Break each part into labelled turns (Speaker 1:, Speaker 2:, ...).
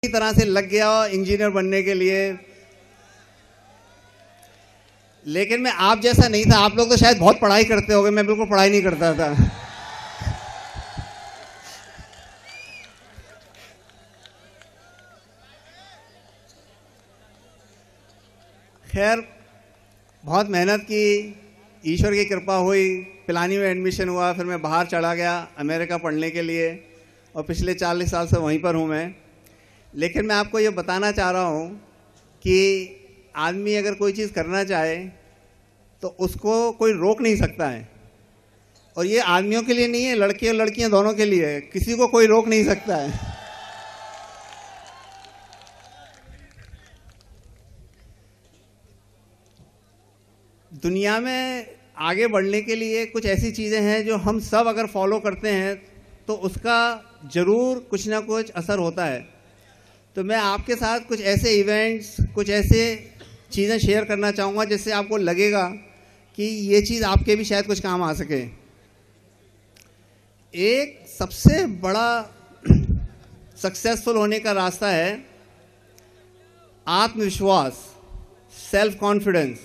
Speaker 1: इसी तरह से लग गया इंजीनियर बनने के लिए, लेकिन मैं आप जैसा नहीं था। आप लोग तो शायद बहुत पढ़ाई करते होंगे, मैं बिल्कुल पढ़ाई नहीं करता था। खैर बहुत मेहनत की, ईश्वर की कृपा हुई, पिलानी में एडमिशन हुआ, फिर मैं बाहर चला गया अमेरिका पढ़ने के लिए और पिछले 40 साल से वहीं पर हूँ मैं। लेकिन मैं आपको ये बताना चाह रहा हूँ कि आदमी अगर कोई चीज़ करना चाहे तो उसको कोई रोक नहीं सकता है। और ये आदमियों के लिए नहीं है, लड़के और लड़कियां दोनों के लिए है, किसी को कोई रोक नहीं सकता है। दुनिया में आगे बढ़ने के लिए कुछ ऐसी चीज़ें हैं जो हम सब अगर फॉलो करते हैं तो उसका ज़रूर कुछ ना कुछ असर होता है। तो मैं आपके साथ कुछ ऐसे इवेंट्स, कुछ ऐसे चीज़ें शेयर करना चाहूँगा जिससे आपको लगेगा कि ये चीज़ आपके भी शायद कुछ काम आ सके। एक सबसे बड़ा सक्सेसफुल होने का रास्ता है आत्मविश्वास, सेल्फ कॉन्फिडेंस।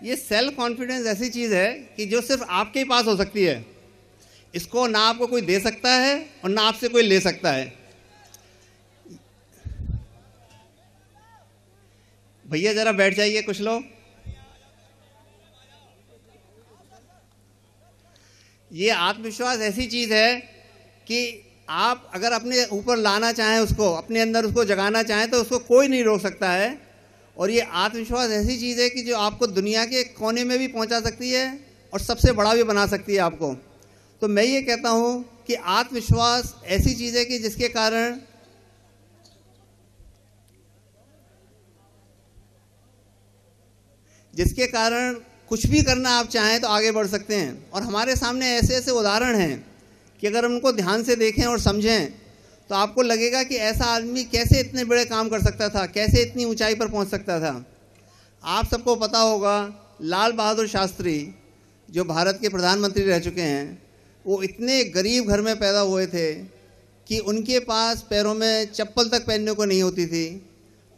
Speaker 1: ये सेल्फ कॉन्फिडेंस ऐसी चीज़ है कि जो सिर्फ आपके ही पास हो सकती है। इसको ना आपको कोई दे सकता है और ना आपसे कोई ले सकता है। भैया जरा बैठ जाइए कुछ लोग। ये आत्मविश्वास ऐसी चीज़ है कि आप अगर अपने ऊपर लाना चाहें, उसको अपने अंदर उसको जगाना चाहें तो उसको कोई नहीं रोक सकता है। और ये आत्मविश्वास ऐसी चीज़ है कि जो आपको दुनिया के कोने में भी पहुंचा सकती है और सबसे बड़ा भी बना सकती है आपको। तो मैं ये कहता हूं कि आत्मविश्वास ऐसी चीज़ है कि जिसके कारण कुछ भी करना आप चाहें तो आगे बढ़ सकते हैं। और हमारे सामने ऐसे ऐसे उदाहरण हैं कि अगर हम उनको ध्यान से देखें और समझें तो आपको लगेगा कि ऐसा आदमी कैसे इतने बड़े काम कर सकता था, कैसे इतनी ऊंचाई पर पहुंच सकता था। आप सबको पता होगा लाल बहादुर शास्त्री जो भारत के प्रधानमंत्री रह चुके हैं, वो इतने गरीब घर में पैदा हुए थे कि उनके पास पैरों में चप्पल तक पहनने को नहीं होती थी।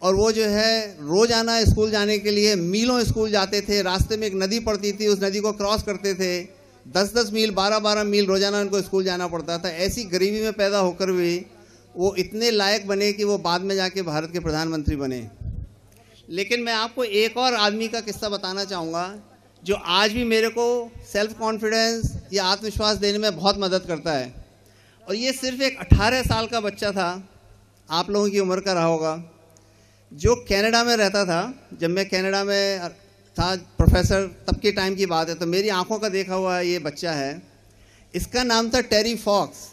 Speaker 1: और वो जो है रोज़ाना स्कूल जाने के लिए मीलों स्कूल जाते थे। रास्ते में एक नदी पड़ती थी, उस नदी को क्रॉस करते थे। 10-10 मील, 12-12 मील रोज़ाना उनको स्कूल जाना पड़ता था। ऐसी गरीबी में पैदा होकर भी वो इतने लायक बने कि वो बाद में जाके भारत के प्रधानमंत्री बने। लेकिन मैं आपको एक और आदमी का किस्सा बताना चाहूँगा जो आज भी मेरे को सेल्फ कॉन्फिडेंस या आत्मविश्वास देने में बहुत मदद करता है। और ये सिर्फ एक 18 साल का बच्चा था, आप लोगों की उम्र का रहा होगा, जो कनाडा में रहता था। जब मैं कनाडा में था प्रोफेसर, तब के टाइम की बात है, तो मेरी आंखों का देखा हुआ ये बच्चा है। इसका नाम था टेरी फॉक्स।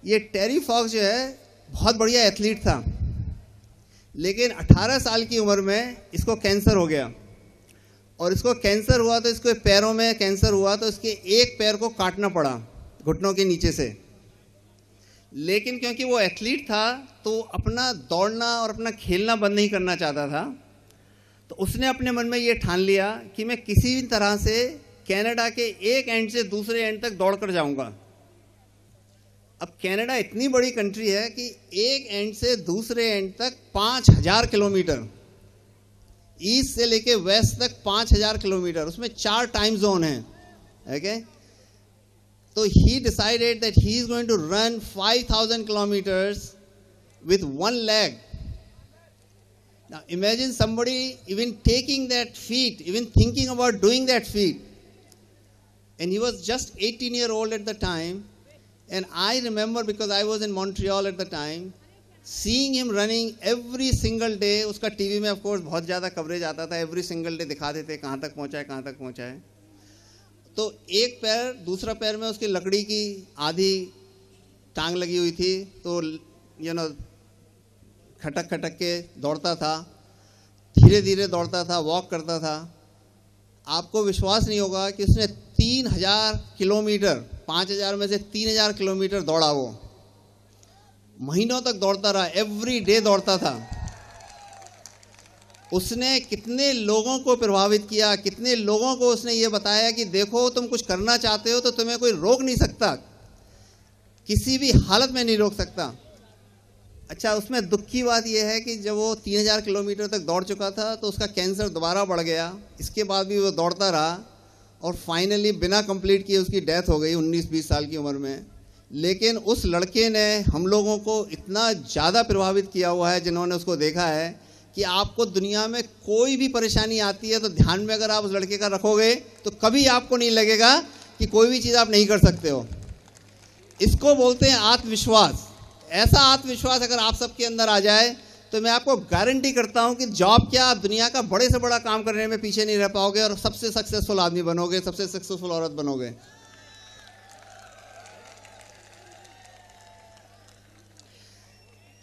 Speaker 1: ये टेरी फॉक्स जो है बहुत बढ़िया एथलीट था, लेकिन 18 साल की उम्र में इसको कैंसर हो गया। और इसको कैंसर हुआ तो इसको पैरों में कैंसर हुआ तो इसके एक पैर को काटना पड़ा घुटनों के नीचे से। लेकिन क्योंकि वो एथलीट था तो अपना दौड़ना और अपना खेलना बंद नहीं करना चाहता था। तो उसने अपने मन में ये ठान लिया कि मैं किसी भी तरह से कनाडा के एक एंड से दूसरे एंड तक दौड़ कर जाऊँगा। अब कनाडा इतनी बड़ी कंट्री है कि एक एंड से दूसरे एंड तक 5000 किलोमीटर, ईस्ट से लेके वेस्ट तक 5000 किलोमीटर, उसमें 4 टाइम जोन हैं। ओके, तो he decided that he is going to run 5000 kilometers with one leg. Now imagine somebody even taking that feat, even thinking about doing that feat. And he was just 18-year-old at the time. And I remember, because I was in Montreal at the time, seeing him running every single day. उसका TV में of course बहुत ज़्यादा coverage आता था, every single day दिखाते थे कहाँ तक पहुँचा है, कहाँ तक पहुँचा है। तो एक पैर, दूसरा पैर में उसकी लकड़ी की आधी टांग लगी हुई थी, तो खटक खटक के दौड़ता था, धीरे धीरे दौड़ता था, वॉक करता था। आपको विश्वास नहीं होगा कि उसने 3000 किलोमीटर, 5000 में से 3000 किलोमीटर दौड़ा। वो महीनों तक दौड़ता रहा, एवरी डे दौड़ता था। उसने कितने लोगों को प्रभावित किया, कितने लोगों को उसने ये बताया कि देखो तुम कुछ करना चाहते हो तो तुम्हें कोई रोक नहीं सकता, किसी भी हालत में नहीं रोक सकता। अच्छा, उसमें दुख की बात यह है कि जब वो 3000 किलोमीटर तक दौड़ चुका था तो उसका कैंसर दोबारा बढ़ गया। इसके बाद भी वो दौड़ता रहा और फाइनली बिना कंप्लीट किए उसकी डेथ हो गई 19-20 साल की उम्र में। लेकिन उस लड़के ने हम लोगों को इतना ज़्यादा प्रभावित किया हुआ है जिन्होंने उसको देखा है कि आपको दुनिया में कोई भी परेशानी आती है तो ध्यान में अगर आप उस लड़के का रखोगे तो कभी आपको नहीं लगेगा कि कोई भी चीज़ आप नहीं कर सकते हो। इसको बोलते हैं आत्मविश्वास। ऐसा आत्मविश्वास अगर आप सबके अंदर आ जाए तो मैं आपको गारंटी करता हूं कि जॉब क्या, आप दुनिया का बड़े से बड़ा काम करने में पीछे नहीं रह पाओगे और सबसे सक्सेसफुल आदमी बनोगे, सबसे सक्सेसफुल औरत बनोगे।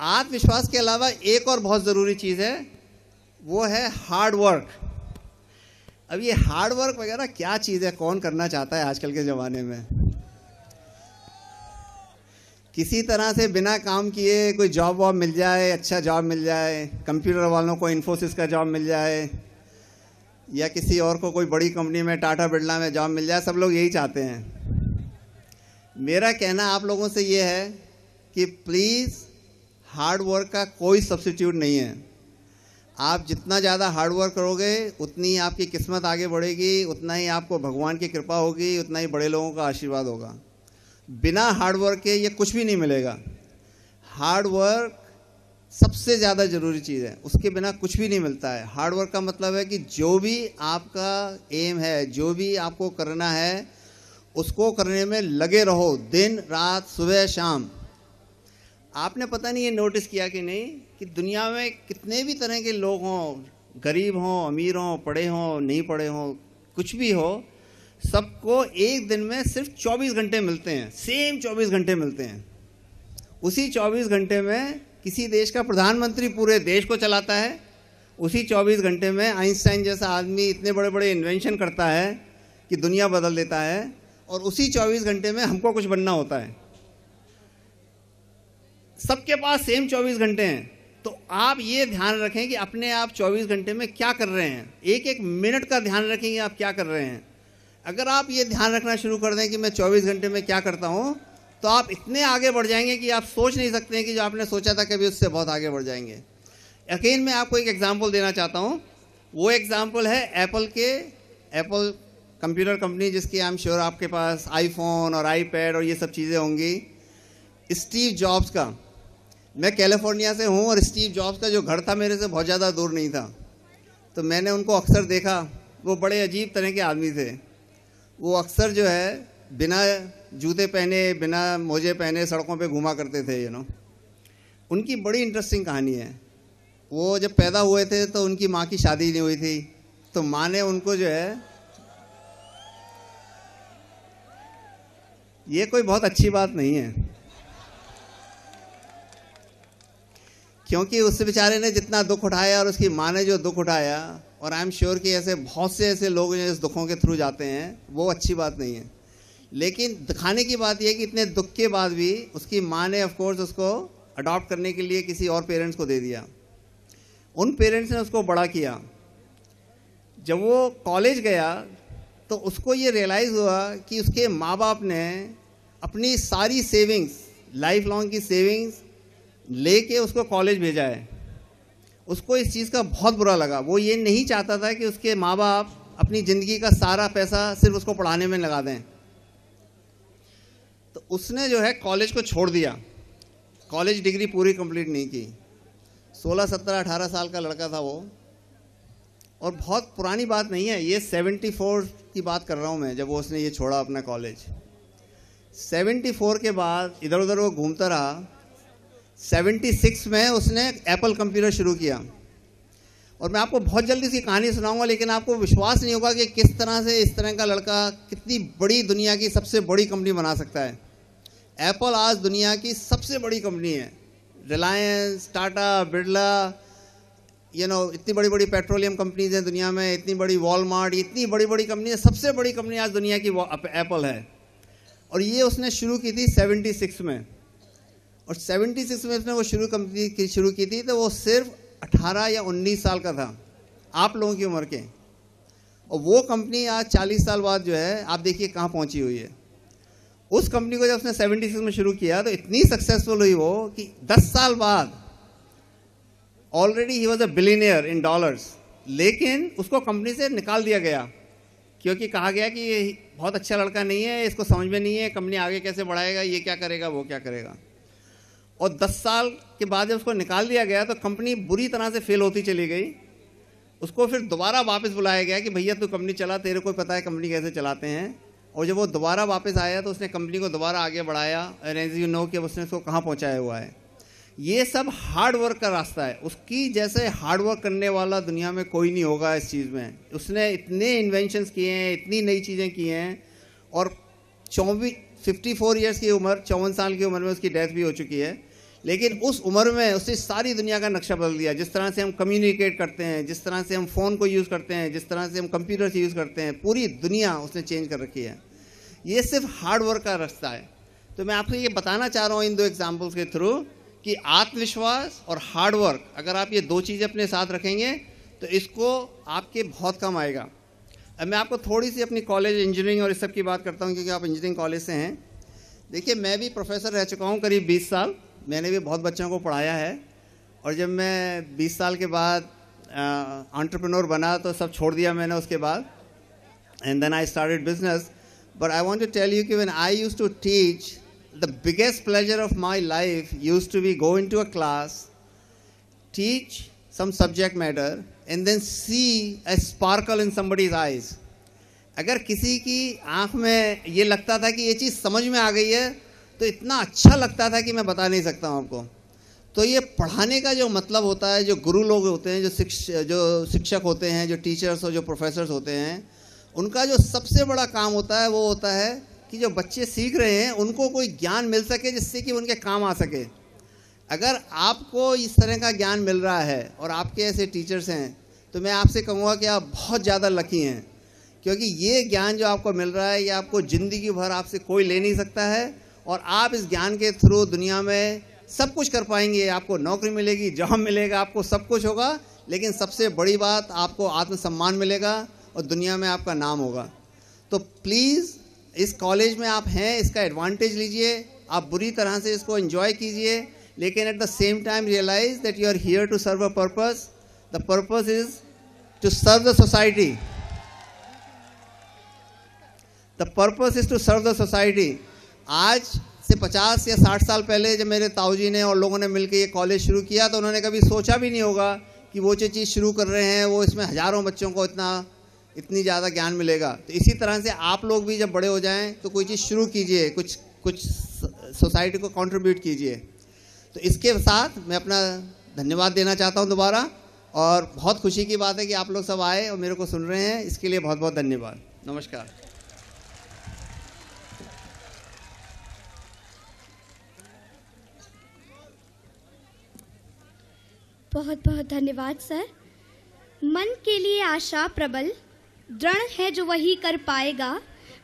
Speaker 1: आत्मविश्वास के अलावा एक और बहुत ज़रूरी चीज़ है, वो है हार्ड वर्क। अब ये हार्ड वर्क वगैरह क्या चीज़ है, कौन करना चाहता है आजकल के ज़माने में। किसी तरह से बिना काम किए कोई जॉब वॉब मिल जाए, अच्छा जॉब मिल जाए, कंप्यूटर वालों को इन्फोसिस का जॉब मिल जाए या किसी और को कोई बड़ी कंपनी में टाटा बिरला में जॉब मिल जाए, सब लोग यही चाहते हैं। मेरा कहना आप लोगों से ये है कि प्लीज़ हार्ड वर्क का कोई सब्स्टिट्यूट नहीं है। आप जितना ज़्यादा हार्ड वर्क करोगे उतनी ही आपकी किस्मत आगे बढ़ेगी, उतना ही आपको भगवान की कृपा होगी, उतना ही बड़े लोगों का आशीर्वाद होगा। बिना हार्ड वर्क के ये कुछ भी नहीं मिलेगा। हार्ड वर्क सबसे ज़्यादा ज़रूरी चीज़ है, उसके बिना कुछ भी नहीं मिलता है। हार्ड वर्क का मतलब है कि जो भी आपका एम है, जो भी आपको करना है, उसको करने में लगे रहो, दिन रात सुबह शाम। आपने पता नहीं ये नोटिस किया कि नहीं कि दुनिया में कितने भी तरह के लोग हों, गरीब हों, अमीर हों, पढ़े हों, नहीं पढ़े हों, कुछ भी हो, सबको एक दिन में सिर्फ 24 घंटे मिलते हैं, सेम 24 घंटे मिलते हैं। उसी 24 घंटे में किसी देश का प्रधानमंत्री पूरे देश को चलाता है, उसी 24 घंटे में आइंस्टाइन जैसा आदमी इतने बड़े बड़े इन्वेंशन करता है कि दुनिया बदल देता है, और उसी 24 घंटे में हमको कुछ बनना होता है। सबके पास सेम 24 घंटे हैं। तो आप ये ध्यान रखें कि अपने आप 24 घंटे में क्या कर रहे हैं, एक एक मिनट का ध्यान रखें कि आप क्या कर रहे हैं। अगर आप ये ध्यान रखना शुरू कर दें कि मैं 24 घंटे में क्या करता हूँ, तो आप इतने आगे बढ़ जाएंगे कि आप सोच नहीं सकते हैं कि जो आपने सोचा था कभी उससे बहुत आगे बढ़ जाएंगे। यकीन मैं आपको एक एग्जांपल देना चाहता हूँ। वो एग्जांपल है एप्पल कंप्यूटर कंपनी, जिसकी आई एम श्योर आपके पास आईफोन और आईपैड और ये सब चीज़ें होंगी। स्टीव जॉब्स का, मैं कैलिफोर्निया से हूँ और स्टीव जॉब्स का जो घर था मेरे से बहुत ज़्यादा दूर नहीं था, तो मैंने उनको अक्सर देखा। वो बड़े अजीब तरह के आदमी थे। वो अक्सर जो है बिना जूते पहने, बिना मोजे पहने सड़कों पे घूमा करते थे। उनकी बड़ी इंटरेस्टिंग कहानी है। वो जब पैदा हुए थे तो उनकी माँ की शादी नहीं हुई थी, तो माँ ने उनको जो है, ये कोई बहुत अच्छी बात नहीं है, क्योंकि उस बेचारे ने जितना दुख उठाया और उसकी माँ ने जो दुख उठाया, और आई एम श्योर कि ऐसे बहुत से ऐसे लोग जो इस दुखों के थ्रू जाते हैं, वो अच्छी बात नहीं है। लेकिन दिखाने की बात यह है कि इतने दुख के बाद भी उसकी माँ ने ऑफ कोर्स उसको अडॉप्ट करने के लिए किसी और पेरेंट्स को दे दिया। उन पेरेंट्स ने उसको बड़ा किया। जब वो कॉलेज गया तो उसको ये रियलाइज़ हुआ कि उसके माँ बाप ने अपनी सारी सेविंग्स, लाइफ लॉन्ग की सेविंग्स लेके उसको कॉलेज भेजा है। उसको इस चीज़ का बहुत बुरा लगा। वो ये नहीं चाहता था कि उसके माँ बाप अपनी ज़िंदगी का सारा पैसा सिर्फ उसको पढ़ाने में लगा दें। तो उसने जो है कॉलेज को छोड़ दिया, कॉलेज डिग्री पूरी कंप्लीट नहीं की। 16, 17, 18 साल का लड़का था वो, और बहुत पुरानी बात नहीं है, ये 74 की बात कर रहा हूँ मैं, जब वो उसने ये छोड़ा अपना कॉलेज। 74 के बाद इधर उधर वो घूमता रहा। 76 में उसने एप्पल कंप्यूटर शुरू किया, और मैं आपको बहुत जल्दी इसकी कहानी सुनाऊंगा, लेकिन आपको विश्वास नहीं होगा कि किस तरह से इस तरह का लड़का कितनी बड़ी, दुनिया की सबसे बड़ी कंपनी बना सकता है। एप्पल आज दुनिया की सबसे बड़ी कंपनी है। रिलायंस, टाटा, बिरला, इतनी बड़ी बड़ी पेट्रोलियम कंपनीज हैं दुनिया में, इतनी बड़ी वॉलमार्ट, इतनी बड़ी बड़ी कंपनी है। सबसे बड़ी कंपनी आज दुनिया की एप्पल है, और ये उसने शुरू की थी 76 में। और 76 में उसने वो कंपनी शुरू की थी, तो वो सिर्फ 18 या 19 साल का था, आप लोगों की उम्र के। और वो कंपनी आज 40 साल बाद जो है, आप देखिए कहाँ पहुँची हुई है। उस कंपनी को जब उसने 76 में शुरू किया तो इतनी सक्सेसफुल हुई वो कि 10 साल बाद already he was a billionaire in dollars, लेकिन उसको कंपनी से निकाल दिया गया क्योंकि कहा गया कि ये बहुत अच्छा लड़का नहीं है, इसको समझ में नहीं है कंपनी आगे कैसे बढ़ाएगा, ये क्या करेगा वो क्या करेगा। और 10 साल के बाद जब उसको निकाल दिया गया तो कंपनी बुरी तरह से फेल होती चली गई। उसको फिर दोबारा वापस बुलाया गया कि भैया तू कंपनी चला, तेरे को पता है कंपनी कैसे चलाते हैं। और जब वो दोबारा वापस आया तो उसने कंपनी को दोबारा आगे बढ़ाया, और एज यू नो कि उसने उसको कहाँ पहुँचाया हुआ है। ये सब हार्ड वर्क का रास्ता है। उसकी जैसे हार्ड वर्क करने वाला दुनिया में कोई नहीं होगा इस चीज़ में। उसने इतने इन्वेंशंस किए हैं, इतनी नई चीज़ें की हैं, और 54 ईयर्स की उम्र, 54 साल की उम्र में उसकी डेथ भी हो चुकी है। लेकिन उस उम्र में उसने सारी दुनिया का नक्शा बदल दिया। जिस तरह से हम कम्युनिकेट करते हैं, जिस तरह से हम फ़ोन को यूज़ करते हैं, जिस तरह से हम कंप्यूटर से यूज़ करते हैं, पूरी दुनिया उसने चेंज कर रखी है। ये सिर्फ हार्ड वर्क का रास्ता है। तो मैं आपसे ये बताना चाह रहा हूँ इन 2 एग्जाम्पल्स के थ्रू कि आत्मविश्वास और हार्ड वर्क, अगर आप ये 2 चीज़ें अपने साथ रखेंगे तो इसको आपके बहुत कम आएगा। अब मैं आपको थोड़ी सी अपनी कॉलेज इंजीनियरिंग और इस सब की बात करता हूँ क्योंकि आप इंजीनियरिंग कॉलेज से हैं। देखिए, मैं भी प्रोफेसर रह चुका हूँ करीब 20 साल। मैंने भी बहुत बच्चों को पढ़ाया है। और जब मैं 20 साल के बाद एंटरप्रेन्योर बना तो सब छोड़ दिया मैंने उसके बाद, and then I started business. But I want to tell you कि when I used to teach, the biggest pleasure of my life used to be go into a class, teach some subject matter, and then see a sparkle in somebody's eyes. अगर किसी की आँख में ये लगता था कि ये चीज़ समझ में आ गई है तो इतना अच्छा लगता था कि मैं बता नहीं सकता हूँ आपको। तो ये पढ़ाने का जो मतलब होता है, जो गुरु लोग होते हैं, जो शिक्षक होते हैं, जो टीचर्स और जो प्रोफेसर्स होते हैं, उनका जो सबसे बड़ा काम होता है वो होता है कि जो बच्चे सीख रहे हैं उनको कोई ज्ञान मिल सके जिससे कि उनके काम आ सके। अगर आपको इस तरह का ज्ञान मिल रहा है और आपके ऐसे टीचर्स हैं तो मैं आपसे कहूँगा कि आप बहुत ज़्यादा लकी हैं, क्योंकि ये ज्ञान जो आपको मिल रहा है ये आपको ज़िंदगी भर आपसे कोई ले नहीं सकता है, और आप इस ज्ञान के थ्रू दुनिया में सब कुछ कर पाएंगे। आपको नौकरी मिलेगी, जॉब मिलेगा, आपको सब कुछ होगा, लेकिन सबसे बड़ी बात आपको आत्मसम्मान मिलेगा और दुनिया में आपका नाम होगा। तो प्लीज़ इस कॉलेज में आप हैं, इसका एडवांटेज लीजिए, आप बुरी तरह से इसको एंजॉय कीजिए, लेकिन at the same time realise that you are here to serve a purpose. The purpose is to serve the society. The purpose is to serve the society. आज से 50 या 60 साल पहले जब मेरे ताऊजी ने और लोगों ने मिलकर ये कॉलेज शुरू किया तो उन्होंने कभी सोचा भी नहीं होगा कि वो जो चीज़ शुरू कर रहे हैं वो इसमें हज़ारों बच्चों को इतनी ज़्यादा ज्ञान मिलेगा। तो इसी तरह से आप लोग भी जब बड़े हो जाएं तो कोई चीज़ शुरू कीजिए, कुछ सोसाइटी को कंट्रीब्यूट कीजिए। तो इसके साथ मैं अपना धन्यवाद देना चाहता हूं दोबारा, और बहुत खुशी की बात है कि आप लोग सब आए और मेरे को सुन रहे हैं, इसके लिए बहुत बहुत धन्यवाद। नमस्कार।
Speaker 2: बहुत बहुत धन्यवाद सर। मन के लिए आशा प्रबल, दृढ़ है जो वही कर पाएगा।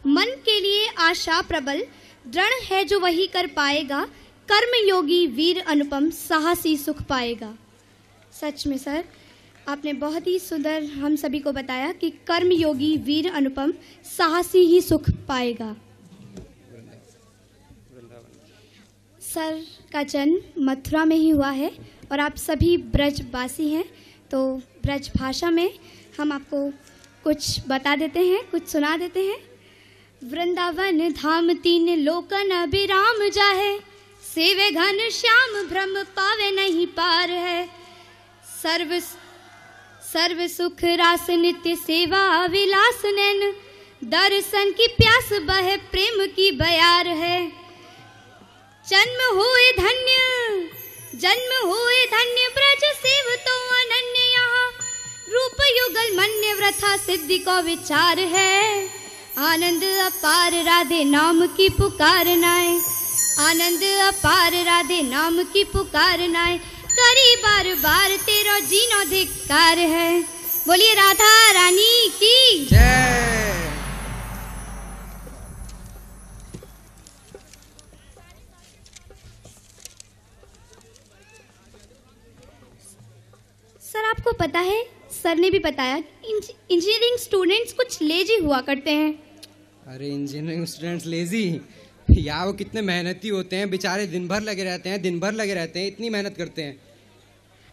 Speaker 2: मन के लिए आशा प्रबल, दृढ़ है जो वही कर पाएगा। कर्म योगी वीर अनुपम, साहसी सुख पाएगा। सच में सर, आपने बहुत ही सुंदर हम सभी को बताया कि कर्म योगी वीर अनुपम, साहसी ही सुख पाएगा। सर का जन्म मथुरा में ही हुआ है और आप सभी ब्रजवासी हैं, तो ब्रज भाषा में हम आपको कुछ बता देते हैं, कुछ सुना देते हैं। वृंदावन धाम 3 लोकन अभिराम जाहे, सेवे घन श्याम भ्रम पावे नहीं पार है। सर्व सुख रास नित्य सेवा विलास नैन, दर्शन की प्यास बहे प्रेम की बयार है। जन्म हुए धन्य ब्रज सेव तो अनन्य, यहाँ रूप युगल मन्य व्रथा सिद्धि को विचार है। आनंद अपार राधे नाम की पुकार नाए, आनंद अपार राधे नाम की पुकार नाए। करी बार बार तेरा जीनो धिक्कार है। बोलिए राधा रानी की
Speaker 3: जय।
Speaker 2: सर आपको पता है, सर ने भी बताया इंजीनियरिंग स्टूडेंट्स कुछ लेजी हुआ करते हैं।
Speaker 3: अरे इंजीनियरिंग स्टूडेंट्स लेजी? यार वो कितने मेहनती होते हैं बेचारे, दिन भर लगे रहते हैं, इतनी मेहनत करते हैं।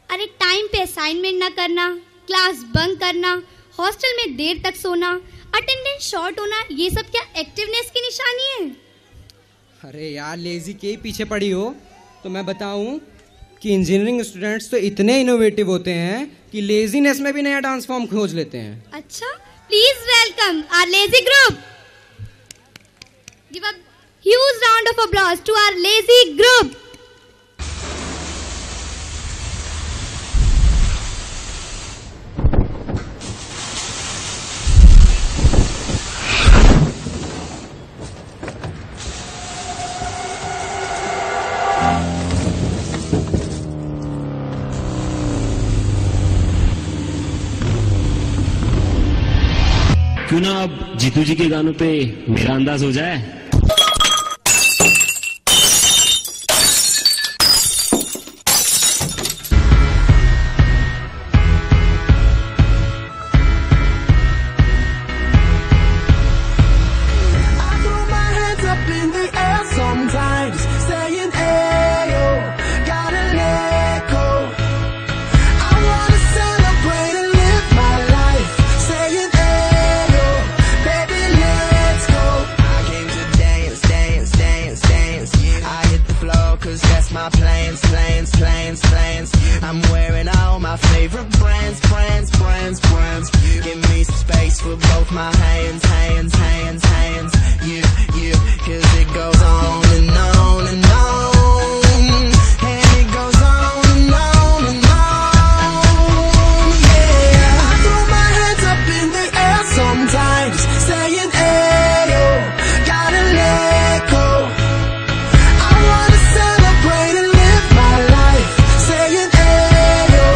Speaker 2: अरे टाइम पे असाइनमेंट ना करना, क्लास बंक करना, हॉस्टल में देर तक सोना, अटेंडेंस शॉर्ट होना, ये सब क्या एक्टिवनेस की निशानी है?
Speaker 3: अरे यार लेजी के ही पीछे पड़ी हो तो मैं बताऊं कि इंजीनियरिंग स्टूडेंट्स तो इतने इनोवेटिव होते हैं कि लेजीनेस में भी नया डांस फॉर्म खोज लेते हैं।
Speaker 2: अच्छा, please welcome our lazy group. Give a huge round of applause to our lazy group.
Speaker 4: क्यों ना अब जीतू जी के गानों पे मेरा अंदाज हो जाए। I'm wearing all my favorite brands. Give me some space for both my hands. Yeah, cause it goes on and on and on. And it goes on and on and on. Yeah, I throw my hands up in the air sometimes, saying, ayo, gotta let go. I wanna celebrate and live my life, saying, ayo,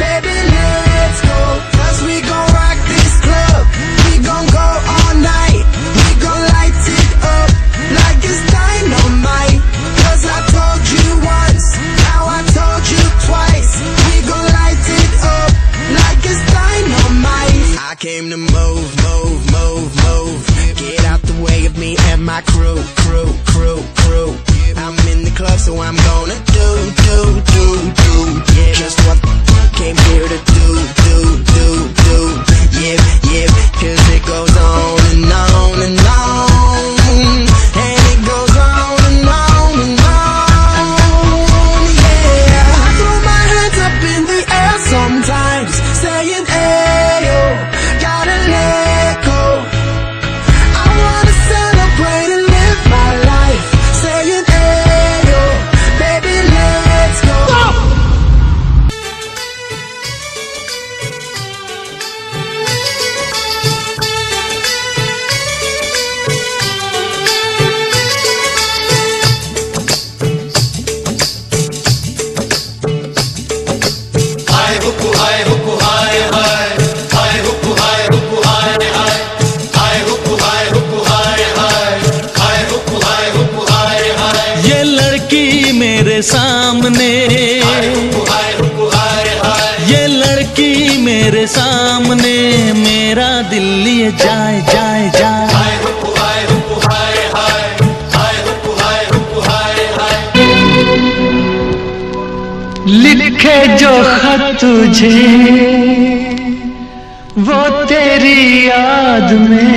Speaker 4: baby, let's go. Cause we gon' rock this club, we gon' go all night, we gon' light it up like it's dynamite. Cause I told you once, now I told you twice, we gon' light it up like it's dynamite. I came to move. Get out the way of me and my crew. I'm in the club, so I'm gonna do. Yeah, just what came here to do. Yeah, cause it goes on and on and on. And it goes on and on and on. Yeah, I throw my hands up in the air sometimes, saying, ayo, gotta let go. I wanna celebrate and live my life, saying, ayo, baby, let's go.
Speaker 5: ये लड़की मेरे सामने, ये लड़की मेरे सामने, मेरा दिल लिए जाए। लिखे जो खत तुझे वो तेरी याद में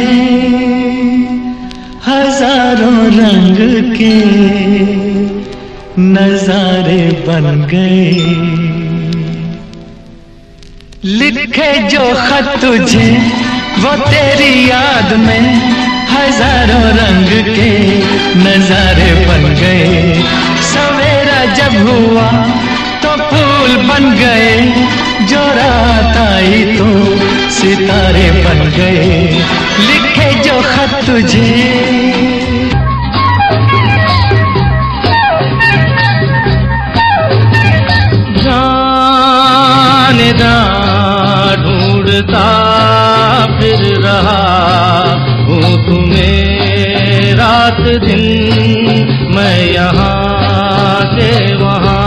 Speaker 5: हजारों रंग के नजारे बन गए। लिखे जो खत तुझे वो तेरी याद में हजारों रंग के नजारे बन गए। सवेरा जब हुआ तो फूल बन गए, जो रात आई तो सितारे बन गए। लिखे जो खत तुझे जानेदार ढूंढता फिर रहा हूँ तुम्हें रात दिन, मैं यहाँ से वहाँ।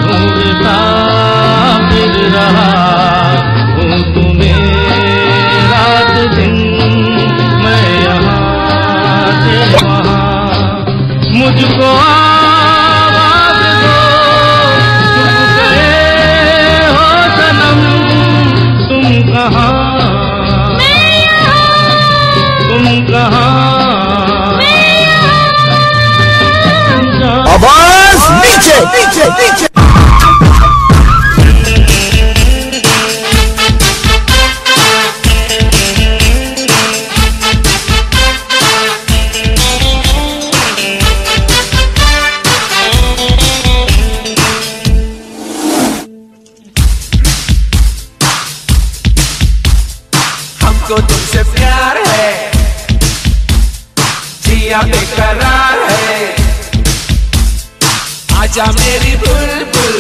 Speaker 5: ढूंढता फिर रहा हूँ तुम्हें रात दिन, कहाँ, तुम कहाँ,
Speaker 6: आवाज नीचे नीचे नीचे।
Speaker 4: हमको तुमसे प्यार है, जिया बेकरार है, आजा मेरी बुलबुल,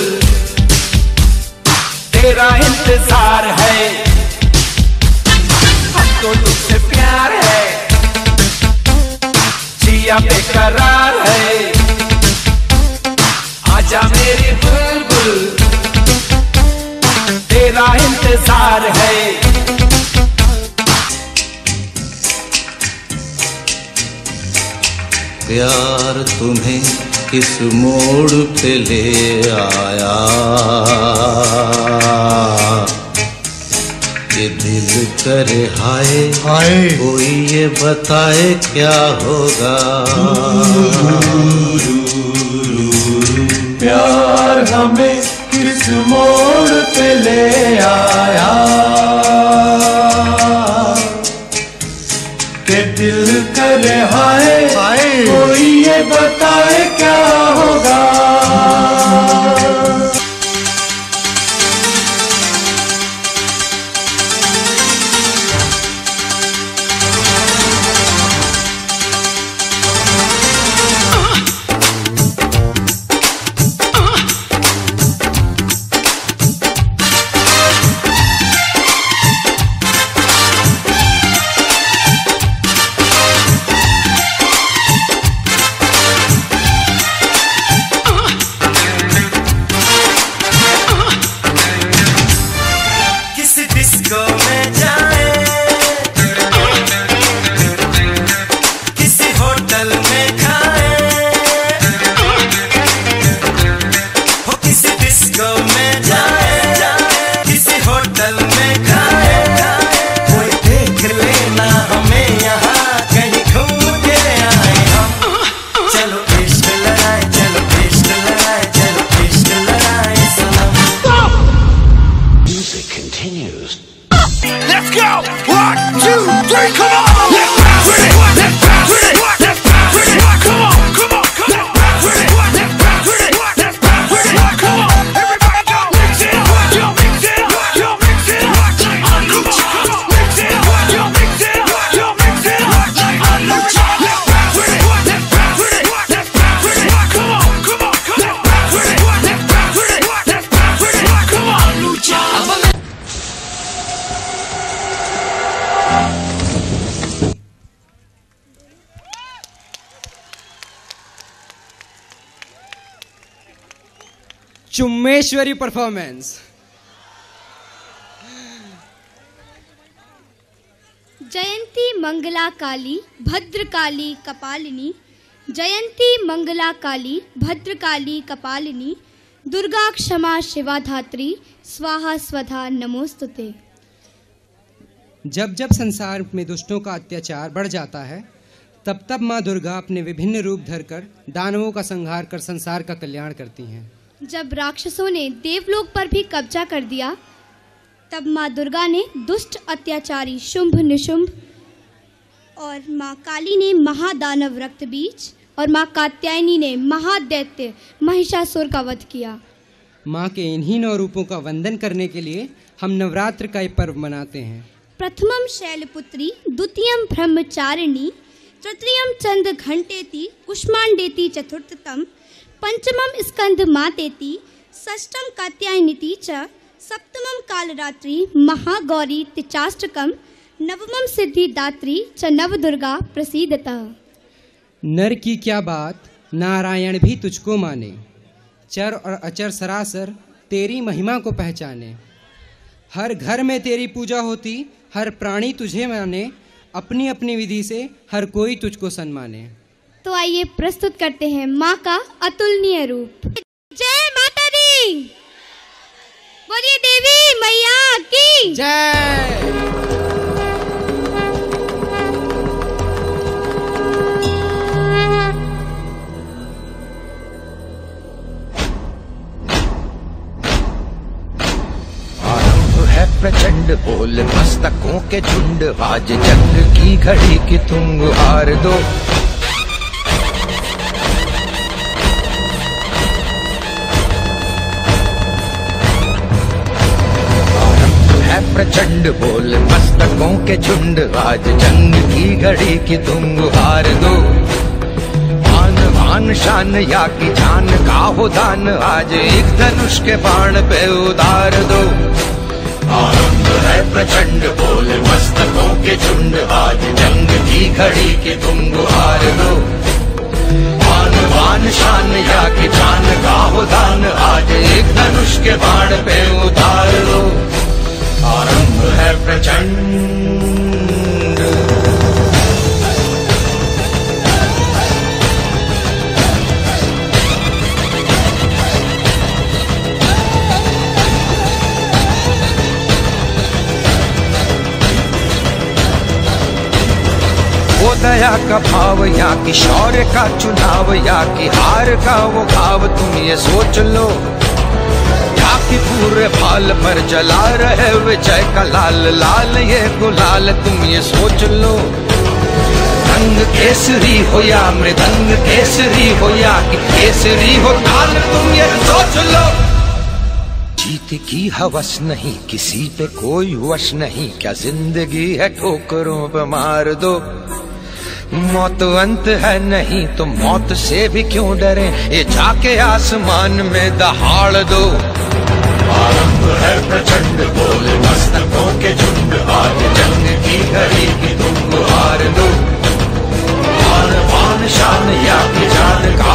Speaker 4: तेरा इंतजार है। हमको तुमसे प्यार है, जिया बेकरार है, आजा मेरी बुलबुल, तेरा इंतजार है।
Speaker 5: प्यार तुम्हें किस मोड़ पे ले आया, ये दिल करे हाय हाय, कोई ये बताए क्या होगा।
Speaker 4: प्यार हमें किस मोड़ पे ले आया, के दिल करे हाय हाय, कोई ये बताए क्या होगा।
Speaker 3: चुम्मेश्वरी परफॉर्मेंस।
Speaker 2: जयंती मंगला काली भद्रकाली कपालिनी, जयंती मंगला काली भद्रकाली कपालिनी, दुर्गा क्षमा शिवा धात्री, स्वाहा स्वधा नमोस्तुते।
Speaker 3: जब जब संसार में दुष्टों का अत्याचार बढ़ जाता है, तब तब माँ दुर्गा अपने विभिन्न रूप धरकर दानवों का संहार कर संसार का कल्याण करती हैं।
Speaker 2: जब राक्षसों ने देवलोक पर भी कब्जा कर दिया, तब माँ दुर्गा ने दुष्ट अत्याचारी शुंभ निशुंभ और माँ काली ने महादानव रक्तबीज और माँ कात्यायनी ने महादैत्य महिषासुर का वध किया।
Speaker 3: माँ के इन्हीं 9 रूपों का वंदन करने के लिए हम नवरात्र का ये पर्व मनाते हैं।
Speaker 2: प्रथमम शैलपुत्री, द्वितीयम ब्रह्मचारिणी, तृतीयम चंद घंटेति, कुष्मांडेति चतुर्थतम, पंचमम स्कंद मातेति, षष्ठम कात्यायनीति च, सप्तमम कालरात्रि महागौरी तिचाष्टकम, नवमम सिद्धिदात्री च नवदुर्गा प्रसीदतः।
Speaker 3: नर की क्या बात, नारायण भी तुझको माने, चर और अचर सरासर तेरी महिमा को पहचाने। हर घर में तेरी पूजा होती, हर प्राणी तुझे माने, अपनी अपनी विधि से हर कोई तुझको सम्माने।
Speaker 2: तो आइए प्रस्तुत करते हैं माँ का अतुलनीय रूप। जय माता दी। बोलिए देवी मैया की
Speaker 3: जय।
Speaker 7: प्रचंड बोल मस्तकों के झुंड, आज जंग की घड़ी की तुम गुहार दो। आरंभ है प्रचंड बोल मस्तकों के झुंड, आज जंग की घड़ी की तुम गुहार दो। आन बान शान या की जान का हो दान, आज एक धनुष के बाण पे उतार दो। आरंभ है प्रचंड बोल मस्तकों के झुंड, आज जंग की घड़ी की तुम गुहार दो। आन बान शान या की जान का हो दान, आज एक धनुष के बाण पे उतार दो। आरंभ है प्रचंड। वो दया का भाव या कि शौर्य का चुनाव, या कि हार का वो भाव तुम ये सोच लो। या कि पूरे भाल पर जला रहे विजय का लाल लाल ये गुलाल, तुम ये सोच लो। रंग केसरी हो या मृदंग केसरी हो, या कि केसरी हो ताल, तुम ये सोच लो। जीत की हवस नहीं, किसी पे कोई वश नहीं, क्या जिंदगी है ठोकरों पे मार दो। मौत अंत है नहीं तो मौत से भी क्यों डरे, ये जाके आसमान में दहाड़ दो। आरंभ है प्रचंड बोल मस्तकों के झुंड, आज जंग की घड़ी की तुम गुहार दो। आन बान शान या की जान का